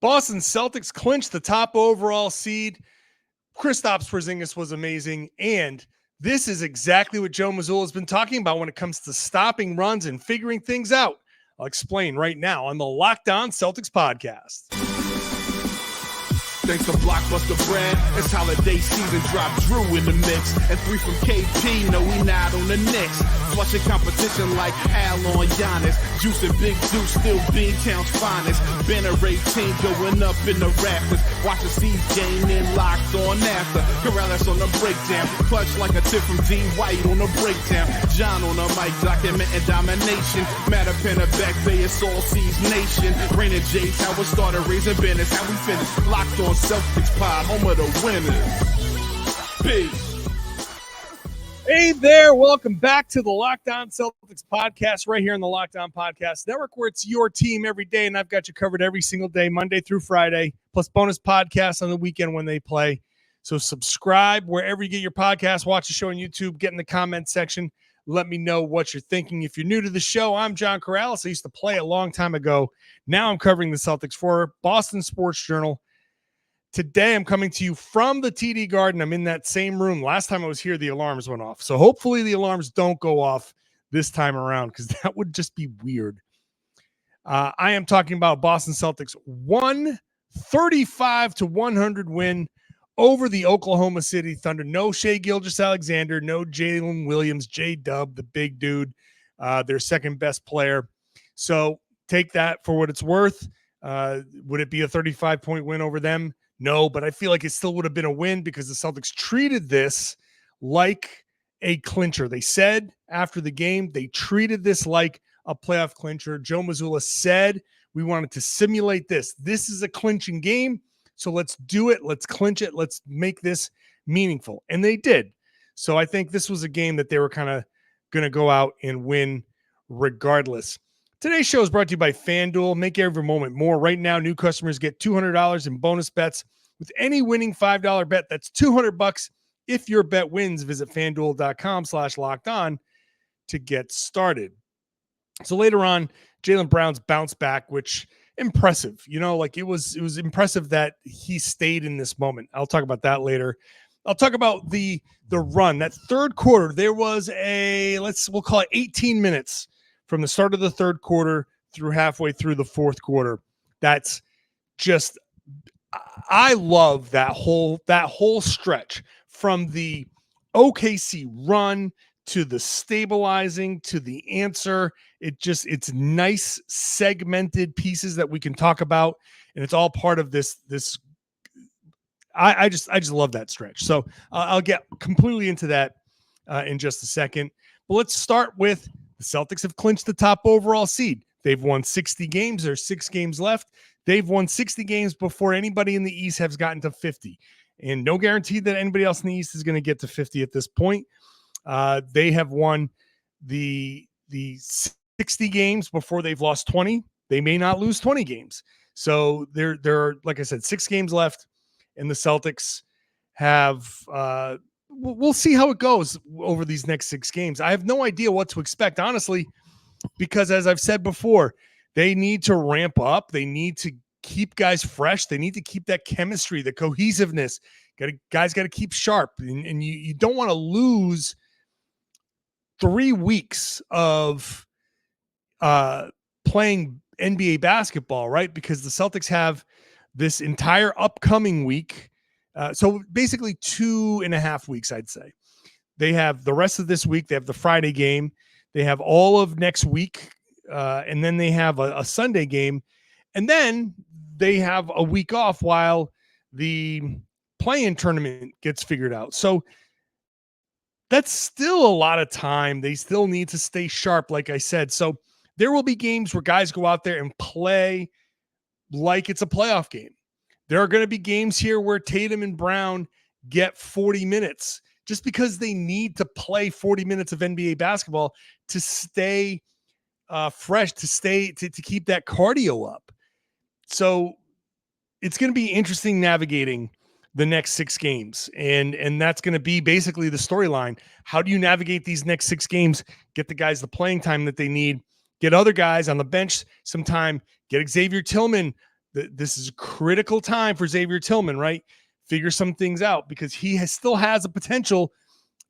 Boston Celtics clinched the top overall seed. Kristaps Porzingis was amazing, and this is exactly what Joe Mazzulla has been talking about when it comes to stopping runs and figuring things out. I'll explain right now on the Locked On Celtics podcast. Thanks to Blockbuster Brand, it's holiday season. Drop Drew in the mix, and 3 from KP. No, we not on the Knicks. Flushing competition like Al on Giannis. Juice and Big Deuce, still Beantown's finest. Banner 18 going up in the rafters. Watch the C's game in Locked On after. Karalis on the breakdown. Clutch like a tip from D. White on the breakdown. John on the mic documenting domination. Matter pen a back bay, it's all C's nation. Rain and J's, how it started, raising banners, how we finish. Locked On Celtics pod, home of the winners. Peace. Hey there, welcome back to the Locked On Celtics podcast right here on the Locked On Podcast Network, where it's your team every day, and I've got you covered every single day, Monday through Friday, plus bonus podcasts on the weekend when they play. So subscribe wherever you get your podcasts, watch the show on YouTube, get in the comment section, let me know what you're thinking. If you're new to the show, I'm John Karalis. I used to play a long time ago. Now I'm covering the Celtics for Boston Sports Journal. Today, I'm coming to you from the TD Garden. I'm in that same room. Last time I was here, the alarms went off. So hopefully the alarms don't go off this time around, because that would just be weird. I am talking about Boston Celtics 135-100 win over the Oklahoma City Thunder. No Shai Gilgeous-Alexander, no Jalen Williams, J-Dub, the big dude, their second best player. So take that for what it's worth. Would it be a 35-point win over them? No, but I feel like it still would have been a win because the Celtics treated this like a clincher. They said after the game, they treated this like a playoff clincher. Joe Mazzulla said, we wanted to simulate this. This is a clinching game, so let's do it. Let's clinch it. Let's make this meaningful. And they did. So I think this was a game that they were kind of going to go out and win regardless. Today's show is brought to you by FanDuel. Make every moment more. Right now, new customers get $200 in bonus bets with any winning $5 bet. That's $200 if your bet wins. Visit FanDuel.com/lockedon to get started. So later on, Jaylen Brown's bounce back, which impressive. You know, like it was impressive that he stayed in this moment. I'll talk about that later. I'll talk about the run. That third quarter, there was we'll call it 18 minutes from the start of the third quarter through halfway through the fourth quarter. That's just, I love that whole stretch from the OKC run to the stabilizing to the answer. It's nice segmented pieces that we can talk about, and it's all part of this. I just love that stretch. So I'll get completely into that in just a second. But let's start with the Celtics have clinched the top overall seed. They've won 60 games. There's 6 games left. They've won 60 games before anybody in the East has gotten to 50. And no guarantee that anybody else in the East is going to get to 50 at this point. They have won the 60 games before they've lost 20. They may not lose 20 games. So there are, like I said, 6 games left. And the Celtics have we'll see how it goes over these next 6 games. I have no idea what to expect, honestly, because as I've said before, they need to ramp up. They need to keep guys fresh. They need to keep that chemistry, the cohesiveness. Guys got to keep sharp. And you don't want to lose 3 weeks of playing NBA basketball, right? Because the Celtics have this entire upcoming week. So basically 2.5 weeks, I'd say. They have the rest of this week. They have the Friday game. They have all of next week. And then they have a Sunday game. And then they have a week off while the play-in tournament gets figured out. So that's still a lot of time. They still need to stay sharp, like I said. So there will be games where guys go out there and play like it's a playoff game. There are going to be games here where Tatum and Brown get 40 minutes just because they need to play 40 minutes of NBA basketball to stay fresh, to keep that cardio up. So it's going to be interesting navigating the next 6 games. And that's going to be basically the storyline. How do you navigate these next 6 games? Get the guys the playing time that they need, get other guys on the bench some time, get Xavier Tillman This is a critical time for Xavier Tillman, right? Figure some things out, because he still has a potential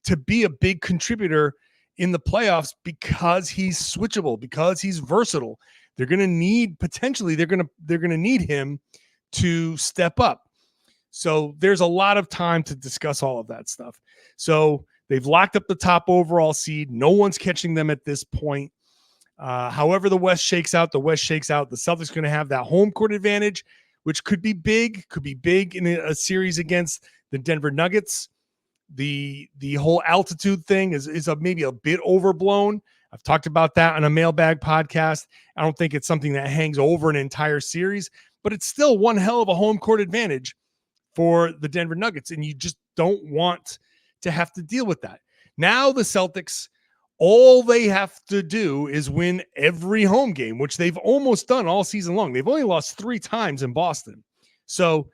to be a big contributor in the playoffs, because he's switchable, because he's versatile. They're going to need, potentially, they're going to need him to step up. So there's a lot of time to discuss all of that stuff. So they've locked up the top overall seed. No one's catching them at this point. However the West shakes out, the Celtics are going to have that home court advantage, which could be big in a series against the Denver Nuggets. The whole altitude thing is maybe a bit overblown. I've talked about that on a mailbag podcast. I don't think it's something that hangs over an entire series, but it's still one hell of a home court advantage for the Denver Nuggets, and you just don't want to have to deal with that. Now the Celtics, all they have to do is win every home game, which they've almost done all season long. They've only lost 3 times in Boston. So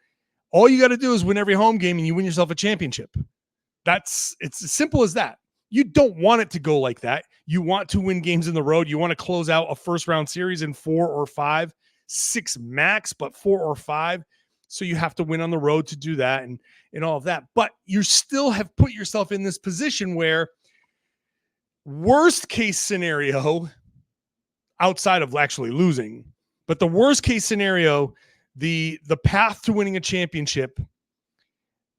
all you got to do is win every home game and you win yourself a championship. It's as simple as that. You don't want it to go like that. You want to win games in the road. You want to close out a first round series in 4 or 5, 6 max, but 4 or 5. So you have to win on the road to do that and all of that. But you still have put yourself in this position where, worst case scenario, outside of actually losing, but the worst case scenario, the path to winning a championship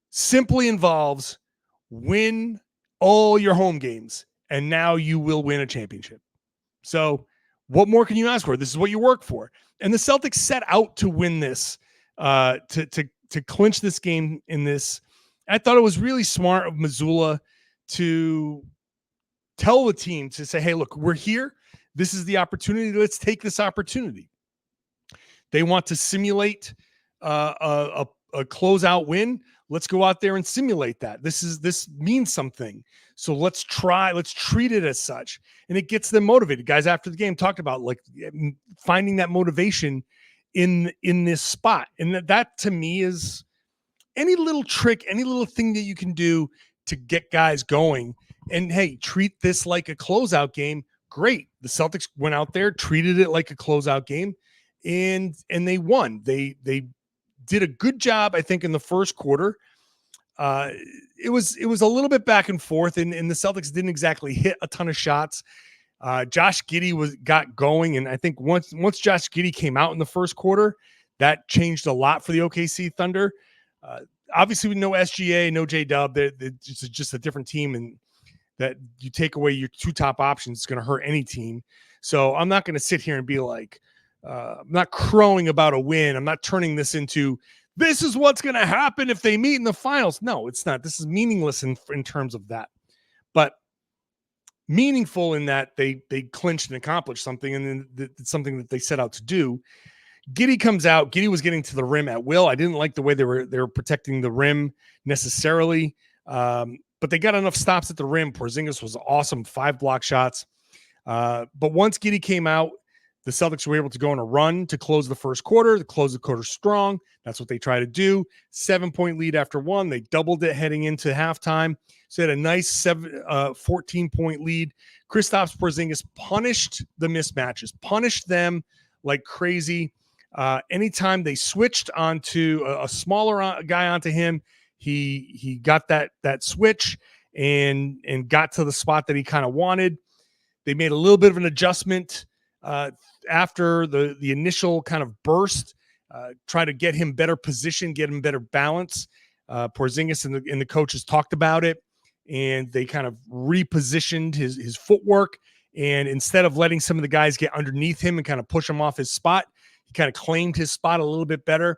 simply involves win all your home games, and now you will win a championship. So what more can you ask for? This is what you work for. And the Celtics set out to win this, to clinch this game in this. I thought it was really smart of Mazzulla to tell the team to say, hey, look, we're here. This is the opportunity. Let's take this opportunity. They want to simulate a closeout win. Let's go out there and simulate that. This means something. So let's treat it as such. And it gets them motivated. Guys after the game talked about like finding that motivation in this spot. And that to me is any little trick, any little thing that you can do to get guys going. And hey, treat this like a closeout game. Great. The Celtics went out there, treated it like a closeout game, and they won. They did a good job, I think, in the first quarter. It was a little bit back and forth, and the Celtics didn't exactly hit a ton of shots. Josh Giddey got going, and I think once Josh Giddey came out in the first quarter, that changed a lot for the OKC Thunder. Obviously, with no SGA, no J-Dub, it's just a different team, and that you take away your 2 top options, it's going to hurt any team. So I'm not going to sit here and be like, I'm not crowing about a win. I'm not turning this into, this is what's going to happen if they meet in the finals. No, it's not. This is meaningless in terms of that. But meaningful in that they clinched and accomplished something, and then it's something that they set out to do. Giddey comes out. Giddey was getting to the rim at will. I didn't like the way they were protecting the rim necessarily, but they got enough stops at the rim. Porzingis was awesome, 5 block shots. But once Giddey came out, the Celtics were able to go on a run to close the first quarter, to close the quarter strong. That's what they try to do. 7-point lead after 1. They doubled it heading into halftime. So they had a nice 14-point lead. Kristaps Porzingis punished the mismatches, punished them like crazy. Anytime they switched onto a smaller guy onto him, he got that switch and got to the spot that he kind of wanted. They made a little bit of an adjustment after the initial kind of burst, try to get him better position, get him better balance. Porzingis and the coaches talked about it, and they kind of repositioned his footwork. And instead of letting some of the guys get underneath him and kind of push him off his spot, he kind of claimed his spot a little bit better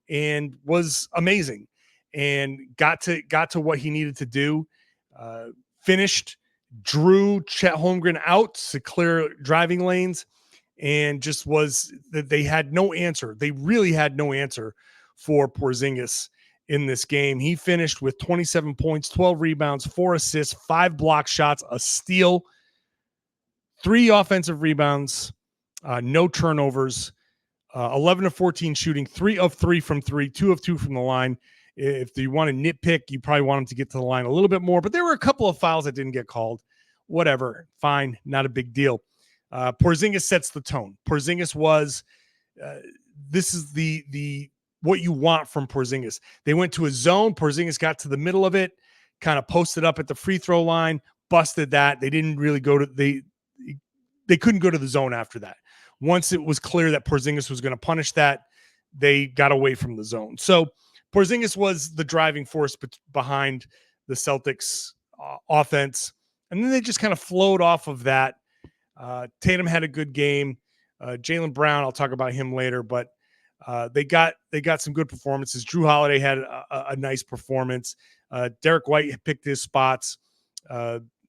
and was amazing and got to what he needed to do. Finished, drew Chet Holmgren out to clear driving lanes, and just was that they had no answer. They really had no answer for Porzingis in this game. He finished with 27 points, 12 rebounds, 4 assists, 5 block shots, a steal, 3 offensive rebounds, no turnovers, 11 of 14 shooting, 3 of 3 from 3, 2 of 2 from the line. If you want to nitpick, you probably want him to get to the line a little bit more, but there were a couple of fouls that didn't get called. Whatever, fine, not a big deal. Porzingis sets the tone. Porzingis was this is the what you want from Porzingis. They went to a zone. Porzingis got to the middle of it, kind of posted up at the free throw line, busted that. They didn't really go to they couldn't go to the zone after that. Once it was clear that Porzingis was going to punish that, they got away from the zone. So Porzingis was the driving force behind the Celtics offense. And then they just kind of flowed off of that. Tatum had a good game. Jaylen Brown, I'll talk about him later, but they got some good performances. Drew Holiday had a nice performance. Derek White picked his spots.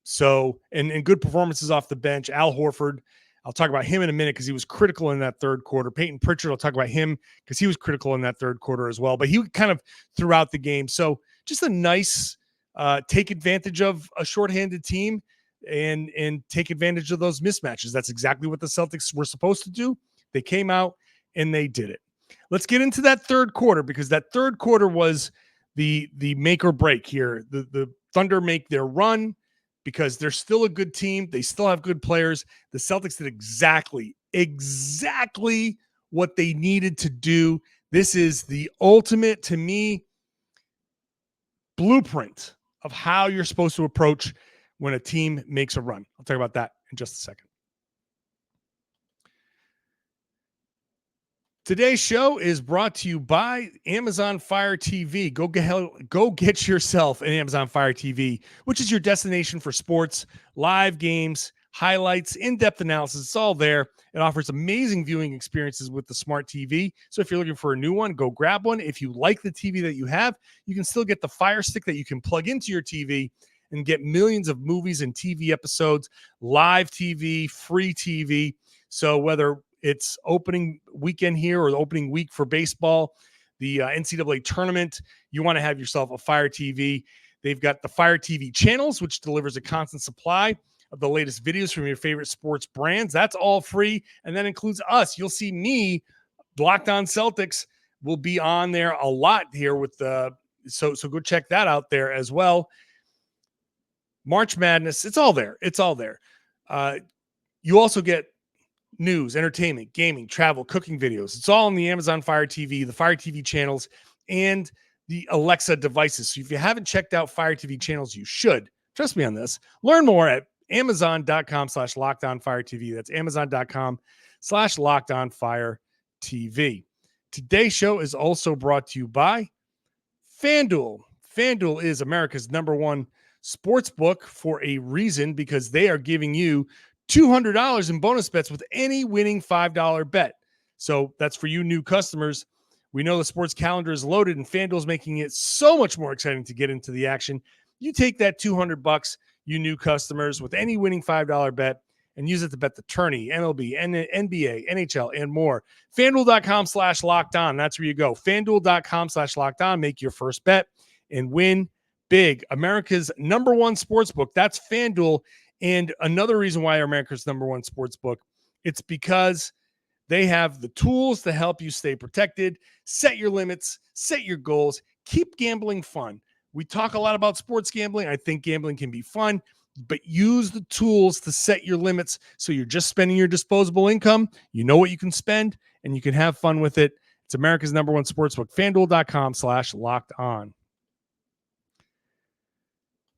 So good performances off the bench. Al Horford, I'll talk about him in a minute because he was critical in that third quarter. Peyton Pritchard, I'll talk about him because he was critical in that third quarter as well. But he kind of throughout the game. So just a nice take advantage of a shorthanded team and take advantage of those mismatches. That's exactly what the Celtics were supposed to do. They came out and they did it. Let's get into that third quarter because that third quarter was the make or break here. The Thunder make their run because they're still a good team. They still have good players. The Celtics did exactly what they needed to do. This is the ultimate, to me, blueprint of how you're supposed to approach when a team makes a run. I'll talk about that in just a second. Today's show is brought to you by Amazon Fire TV. Go get yourself an Amazon Fire TV, which is your destination for sports, live games, highlights, in-depth analysis. It's all there. It offers amazing viewing experiences with the smart TV. So if you're looking for a new one, go grab one. If you like the TV that you have, you can still get the Fire Stick that you can plug into your TV and get millions of movies and TV episodes, live TV, free TV. So whether it's opening weekend here or the opening week for baseball, the NCAA tournament, you want to have yourself a Fire TV. They've got the Fire TV channels, which delivers a constant supply of the latest videos from your favorite sports brands. That's all free. And that includes us. You'll see me, Locked On Celtics, will be on there a lot here with the, so go check that out there as well. March Madness, it's all there. It's all there. You also get news, entertainment, gaming, travel, cooking videos. It's all on the Amazon Fire TV, the Fire TV channels, and the Alexa devices. So if you haven't checked out Fire TV channels, you should. Trust me on this. Learn more at amazon.com/lockedonfiretv. That's amazon.com/lockedonfiretv. Today's show is also brought to you by FanDuel. FanDuel is America's #1 sports book for a reason, because they are giving you $200 in bonus bets with any winning $5 bet. So that's for you new customers. We know the sports calendar is loaded, and FanDuel is making it so much more exciting to get into the action. You take that $200, you new customers, with any winning $5 bet and use it to bet the tourney, MLB, NBA, NHL, and more. FanDuel.com/lockedon. That's where you go. FanDuel.com/lockedon. Make your first bet and win big. America's #1 sports book. That's FanDuel. And another reason why America's #1 sports book, it's because they have the tools to help you stay protected, set your limits, set your goals, keep gambling fun. We talk a lot about sports gambling. I think gambling can be fun, but use the tools to set your limits so you're just spending your disposable income. You know what you can spend, and you can have fun with it. It's America's #1 sports book, FanDuel.com/lockedon.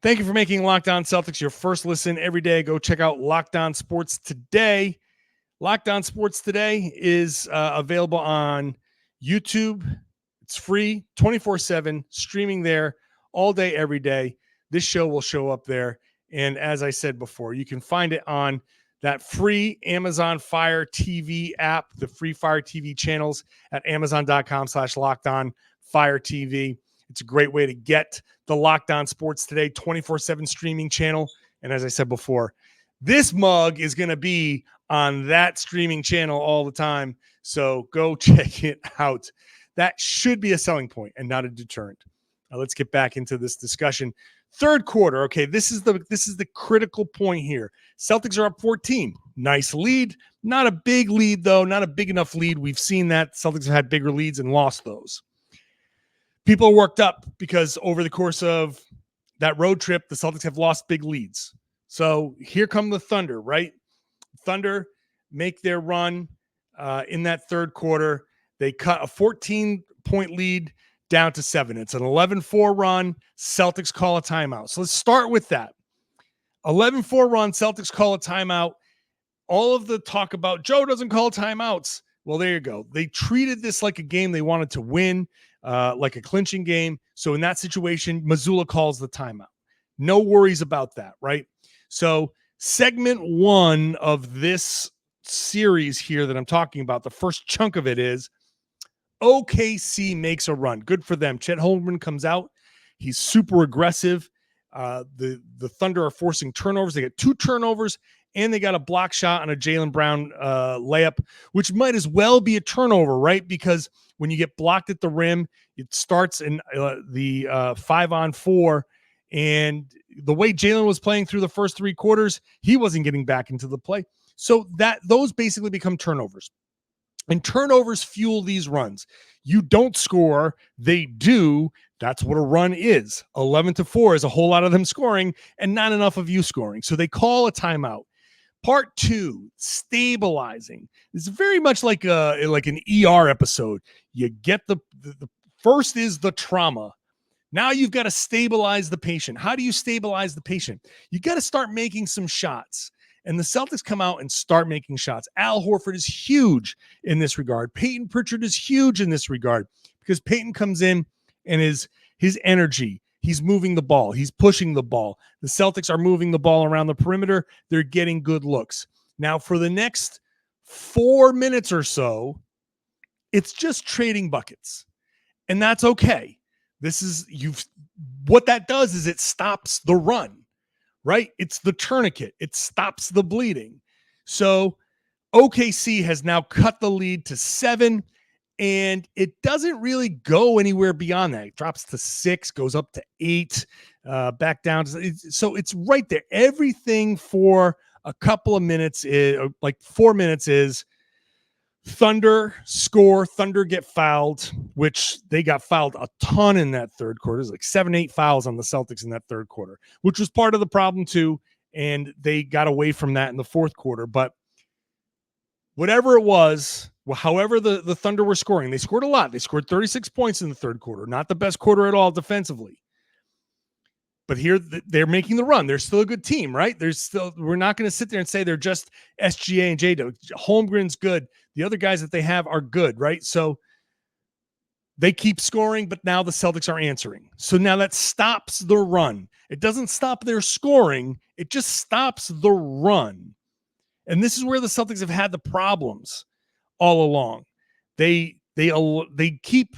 Thank you for making Locked On Celtics your first listen every day. Go check out Locked On Sports Today. Locked On Sports Today is available on YouTube. It's free, 24/7, streaming there all day, every day. This show will show up there. And as I said before, you can find it on that free Amazon Fire TV app, the free Fire TV channels at amazon.com/lockedonfiretv. It's a great way to get the Locked On Sports Today 24/7 streaming channel. And as I said before, this mug is going to be on that streaming channel all the time. So go check it out. That should be a selling point and not a deterrent. Now let's get back into this discussion. Third quarter. Okay, this is the critical point here. Celtics are up 14. Nice lead. Not a big lead, though. Not a big enough lead. We've seen that. Celtics have had bigger leads and lost those. People are worked up because over the course of that road trip, the Celtics have lost big leads. So here come the Thunder, right? Thunder make their run in that third quarter. They cut a 14-point lead down to 7. It's an 11-4 run. Celtics call a timeout. So let's start with that. 11-4 run. Celtics call a timeout. All of the talk about Joe doesn't call timeouts. Well, there you go. They treated this like a game they wanted to win, like a clinching game. So in that situation, Missoula calls the timeout. No worries about that, right? So segment 1 of this series here that I'm talking about, the first chunk of it is OKC makes a run. Good for them. Chet Holmgren comes out. He's super aggressive. The Thunder are forcing turnovers. They get 2 turnovers, and they got a block shot on a Jaylen Brown layup, which might as well be a turnover, right? Because when you get blocked at the rim, it starts in the 5-on-4. And the way Jaylen was playing through the first 3 quarters, he wasn't getting back into the play. So those basically become turnovers. And turnovers fuel these runs. You don't score, they do. That's what a run is. 11-4 is a whole lot of them scoring and not enough of you scoring. So they call a timeout. Part 2, stabilizing. It's very much like an ER episode. You get the first is the trauma. Now you've got to stabilize the patient. How do you stabilize the patient? You got to start making some shots. And the Celtics come out and start making shots. Al Horford is huge in this regard. Peyton Pritchard is huge in this regard because Peyton comes in and his energy, he's moving the ball. He's pushing the ball. The Celtics are moving the ball around the perimeter. They're getting good looks. Now for the next 4 minutes or so, it's just trading buckets. And that's okay. What that does is it stops the run. Right? It's the tourniquet. It stops the bleeding. So OKC has now cut the lead to 7, and it doesn't really go anywhere beyond that. It drops to 6, goes up to 8, back down. So it's right there. Everything for a couple of minutes, like 4 minutes, is Thunder score, Thunder get fouled, which they got fouled a ton in that third quarter. There's like 7-8 fouls on the Celtics in that third quarter, which was part of the problem too. And they got away from that in the fourth quarter. But whatever it was, however the Thunder were scoring, they scored a lot. They scored 36 points in the third quarter. Not the best quarter at all defensively. But here they're making the run. They're still a good team, right? We're not going to sit there and say they're just SGA and J-Dub. Holmgren's good. The other guys that they have are good, right? So they keep scoring, but now the Celtics are answering. So now that stops the run. It doesn't stop their scoring. It just stops the run. And this is where the Celtics have had the problems all along. They keep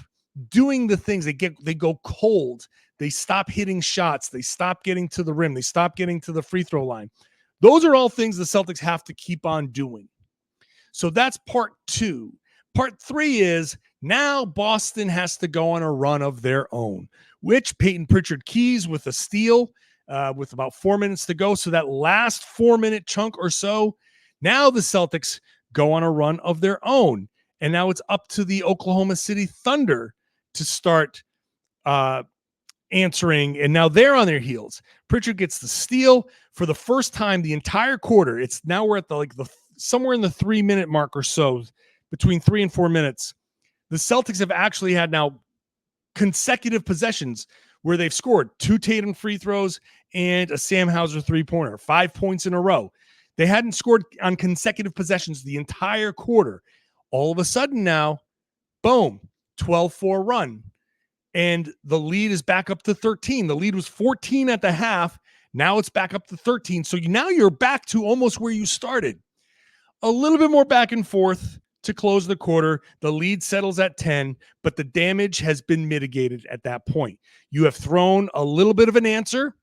doing the things. They go cold. They stop hitting shots. They stop getting to the rim. They stop getting to the free throw line. Those are all things the Celtics have to keep on doing. So that's part 2. Part 3 is now Boston has to go on a run of their own, which Peyton Pritchard keys with a steal with about 4 minutes to go. So that last 4-minute chunk or so, now the Celtics go on a run of their own. And now it's up to the Oklahoma City Thunder to start answering, and now they're on their heels. Pritchard gets the steal for the first time the entire quarter. It's now we're at the somewhere in the 3-minute mark or so, between 3 and 4 minutes. The Celtics have actually had now consecutive possessions where they've scored 2 Tatum free throws and a Sam Hauser 3-pointer, 5 points in a row. They hadn't scored on consecutive possessions the entire quarter. All of a sudden now, boom, 12-4 run. And the lead is back up to 13. The lead was 14 at the half. Now it's back up to 13. So now you're back to almost where you started. A little bit more back and forth to close the quarter. The lead settles at 10, but the damage has been mitigated at that point. You have thrown a little bit of an answer,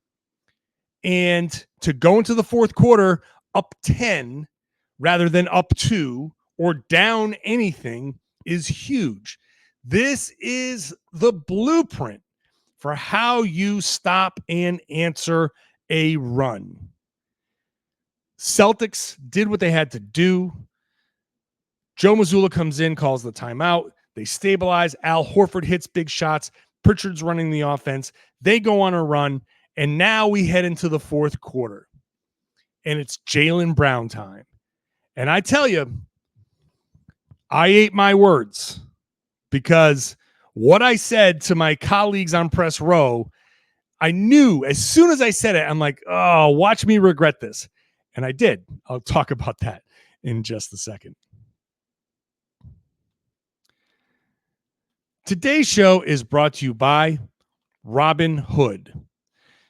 and to go into the fourth quarter up 10 rather than up 2 or down anything is huge. This is the blueprint for how you stop and answer a run. Celtics did what they had to do. Joe Mazzulla comes in, calls the timeout. They stabilize. Al Horford hits big shots. Pritchard's running the offense. They go on a run, and now we head into the fourth quarter. And it's Jaylen Brown time. And I tell you, I ate my words. because what I said to my colleagues on Press Row, I knew as soon as I said it, I'm like, oh, watch me regret this. And I did. I'll talk about that in just a second. Today's show is brought to you by Robinhood.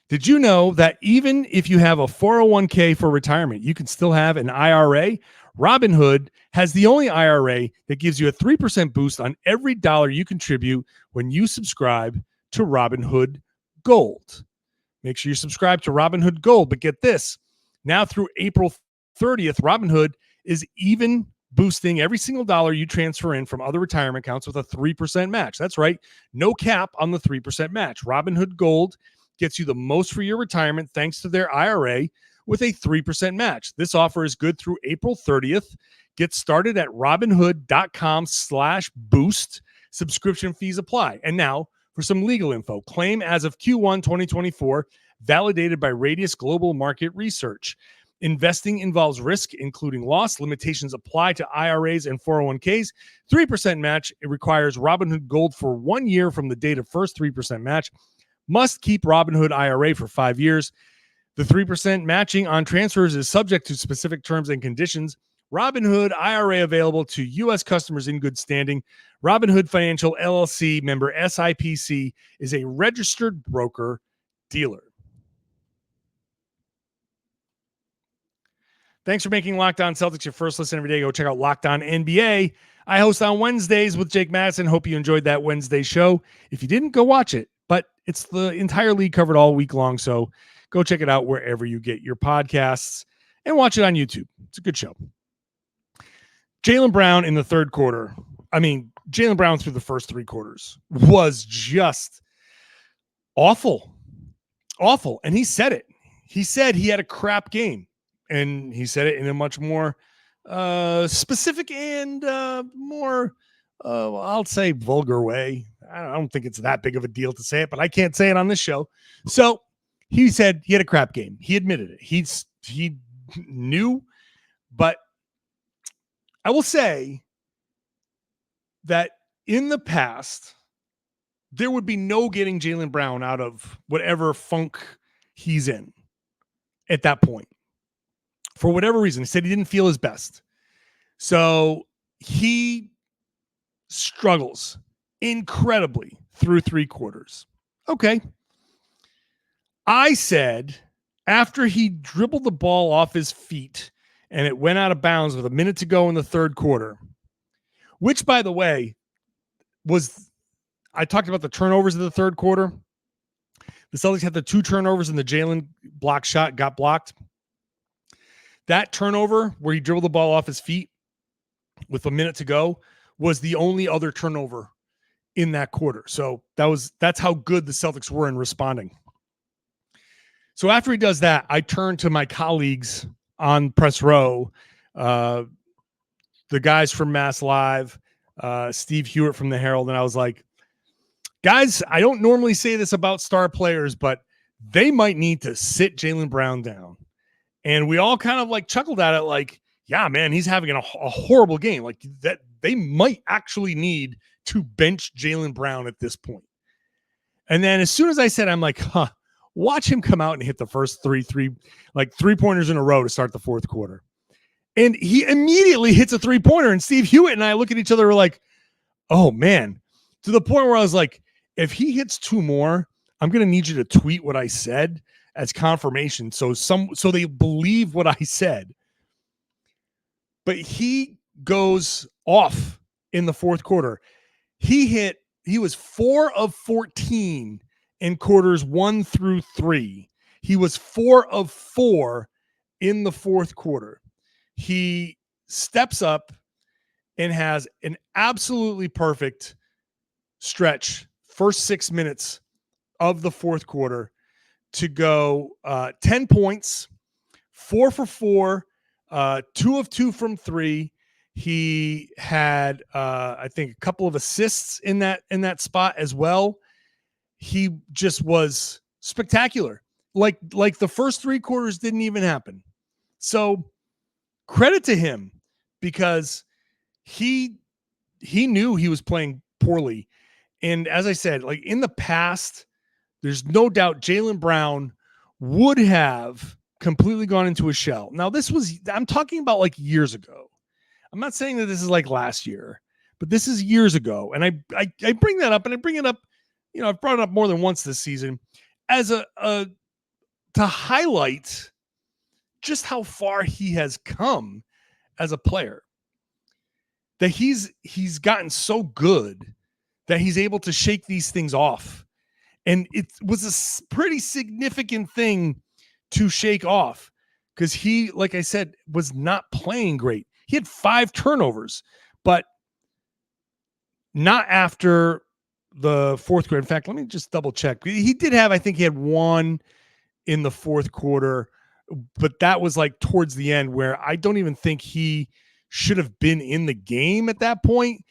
Did you know that even if you have a 401k for retirement, you can still have an IRA? Robinhood has the only IRA that gives you a 3% boost on every dollar you contribute when you subscribe to Robinhood Gold. Make sure you subscribe to Robinhood Gold, but get this. Now through April 30th, Robinhood is even boosting every single dollar you transfer in from other retirement accounts with a 3% match. That's right. No cap on the 3% match. Robinhood Gold gets you the most for your retirement thanks to their IRA with a 3% match. This offer is good through April 30th. Get started at robinhood.com/boost. Subscription fees apply. And now for some legal info. Claim as of Q1 2024, validated by Radius Global Market Research. Investing involves risk, including loss. Limitations apply to IRAs and 401ks. 3% match. It requires Robinhood Gold for 1 year from the date of first 3% match. Must keep Robinhood IRA for 5 years. The 3% matching on transfers is subject to specific terms and conditions. Robinhood IRA available to U.S. customers in good standing. Robinhood Financial LLC member SIPC is a registered broker dealer. Thanks for making Locked On Celtics your first listen every day. Go check out Locked On NBA. I host on Wednesdays with Jake Madison. Hope you enjoyed that Wednesday show. If you didn't, go watch it. But it's the entire league covered all week long, so go check it out wherever you get your podcasts and watch it on YouTube. It's a good show. Jaylen Brown in the third quarter. Jaylen Brown through the first 3 quarters was just awful. Awful. And he said it. He said he had a crap game. And he said it in a much more specific and more, I'll say, vulgar way. I don't think it's that big of a deal to say it, but I can't say it on this show. So he said he had a crap game. He admitted it. He knew, but I will say that in the past, there would be no getting Jaylen Brown out of whatever funk he's in at that point. For whatever reason, he said he didn't feel his best. So he struggles incredibly through 3 quarters. Okay. I said after he dribbled the ball off his feet and it went out of bounds with a minute to go in the third quarter, which, by the way, I talked about the turnovers of the third quarter. The Celtics had the 2 turnovers and the Jaylen block shot got blocked. That turnover where he dribbled the ball off his feet with a minute to go was the only other turnover in that quarter. So that's how good the Celtics were in responding. So after he does that, I turn to my colleagues on Press Row, the guys from Mass Live, Steve Hewitt from the Herald, and I was like, guys, I don't normally say this about star players, but they might need to sit Jaylen Brown down. And we all kind of like chuckled at it like, yeah, man, he's having a horrible game. Like that, they might actually need to bench Jaylen Brown at this point. And then as soon as I said, I'm like, watch him come out and hit the first 3-pointers in a row to start the fourth quarter. And he immediately hits a 3-pointer. And Steve Hewitt and I look at each other, we're like, oh man, to the point where I was like, if he hits 2 more, I'm going to need you to tweet what I said as confirmation. So they believe what I said. But he goes off in the fourth quarter. He was 4 of 14 in quarters 1 through 3. He was 4 of 4 in the fourth quarter. He steps up and has an absolutely perfect stretch, first 6 minutes of the fourth quarter, to go 10 points, 4 for 4, 2 of 2 from 3. He had, I think, a couple of assists in that spot as well. He just was spectacular. Like the first 3 quarters didn't even happen. So credit to him, because he knew he was playing poorly. And as I said, like in the past, there's no doubt Jaylen Brown would have completely gone into a shell. Now, I'm talking about like years ago. I'm not saying that this is like last year, but this is years ago. And I bring that up, and I bring it up, I've brought it up more than once this season as to highlight just how far he has come as a player. That he's gotten so good that he's able to shake these things off. And it was a pretty significant thing to shake off because he, like I said, was not playing great. He had 5 turnovers, but not after the fourth quarter. In fact, let me just double check. He did have, I think he had 1 in the fourth quarter, but that was like towards the end where I don't even think he should have been in the game at that point.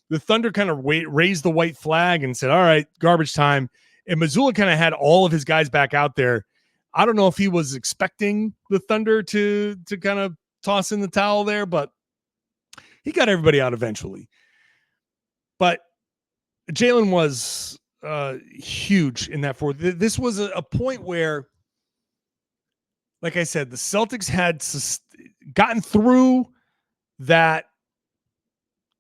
The Thunder kind of raised the white flag and said, all right, garbage time. And Mazzulla kind of had all of his guys back out there. I don't know if he was expecting the Thunder to kind of toss in the towel there, but he got everybody out eventually. But Jaylen was huge in that fourth. This was a point where, like I said, the Celtics had gotten through that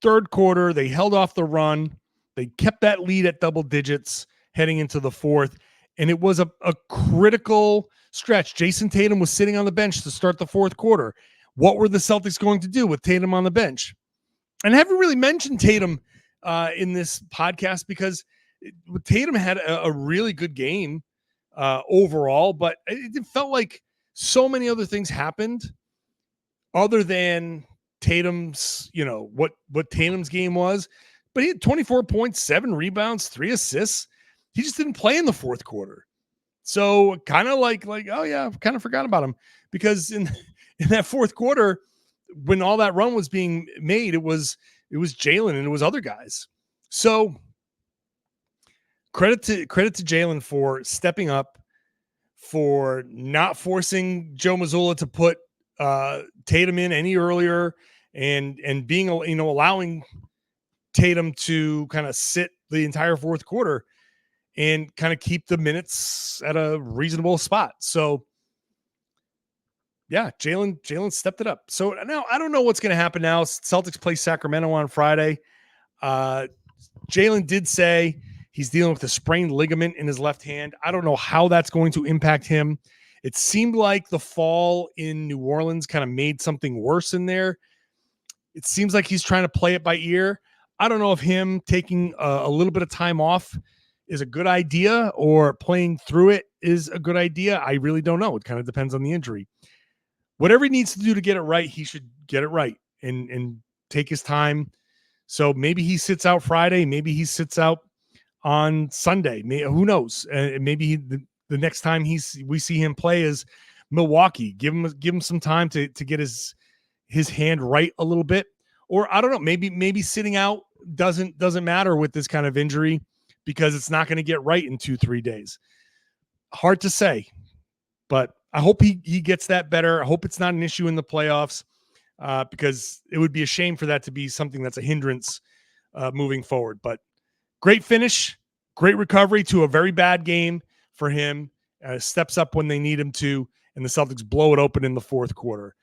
third quarter. They held off the run. They kept that lead at double digits heading into the fourth. And it was a critical stretch. Jayson Tatum was sitting on the bench to start the fourth quarter. What were the Celtics going to do with Tatum on the bench? And I haven't really mentioned Tatum in this podcast because Tatum had a really good game overall, but it felt like so many other things happened other than Tatum's, what Tatum's game was. But he had 24 points, 7 rebounds, 3 assists. He just didn't play in the fourth quarter. So kind of like, oh yeah, I kind of forgot about him because in that fourth quarter, when all that run was being made, it was Jaylen and it was other guys. So credit to Jaylen for stepping up, for not forcing Joe Mazzulla to put Tatum in any earlier, and being, allowing Tatum to kind of sit the entire fourth quarter and kind of keep the minutes at a reasonable spot. So yeah, Jaylen stepped it up. So now I don't know what's going to happen now. Celtics play Sacramento on Friday. Jaylen did say he's dealing with a sprained ligament in his left hand. I don't know how that's going to impact him. It seemed like the fall in New Orleans kind of made something worse in there. It seems like he's trying to play it by ear. I don't know if him taking a little bit of time off is a good idea or playing through it is a good idea. I really don't know. It kind of depends on the injury. Whatever he needs to do to get it right, he should get it right and take his time. So maybe he sits out Friday. Maybe he sits out on Sunday. Who knows? Maybe the next time we see him play is Milwaukee. Give him some time to get his hand right a little bit. Or I don't know. Maybe sitting out doesn't matter with this kind of injury because it's not going to get right in 2-3 days. Hard to say, but I hope he gets that better. I hope it's not an issue in the playoffs because it would be a shame for that to be something that's a hindrance moving forward. But great finish, great recovery to a very bad game for him. Steps up when they need him to, and the Celtics blow it open in the fourth quarter.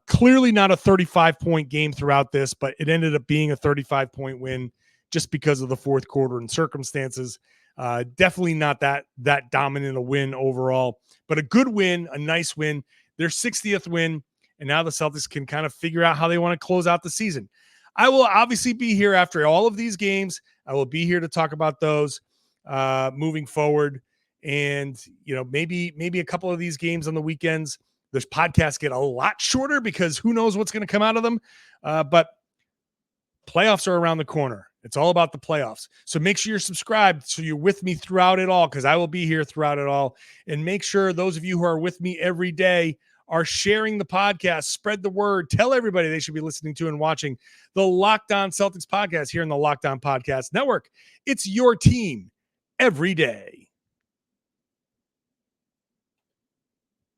Clearly not a 35-point game throughout this, but it ended up being a 35-point win just because of the fourth quarter and circumstances. Definitely not that dominant a win overall, but a good win, a nice win. Their 60th win, and now the Celtics can kind of figure out how they want to close out the season. I will obviously be here after all of these games. I will be here to talk about those moving forward. And, maybe a couple of these games on the weekends, those podcasts get a lot shorter because who knows what's going to come out of them. But playoffs are around the corner. It's all about the playoffs. So make sure you're subscribed so you're with me throughout it all because I will be here throughout it all. And make sure those of you who are with me every day are sharing the podcast. Spread the word. Tell everybody they should be listening to and watching the Locked On Celtics podcast here in the Locked On Podcast Network. It's your team every day.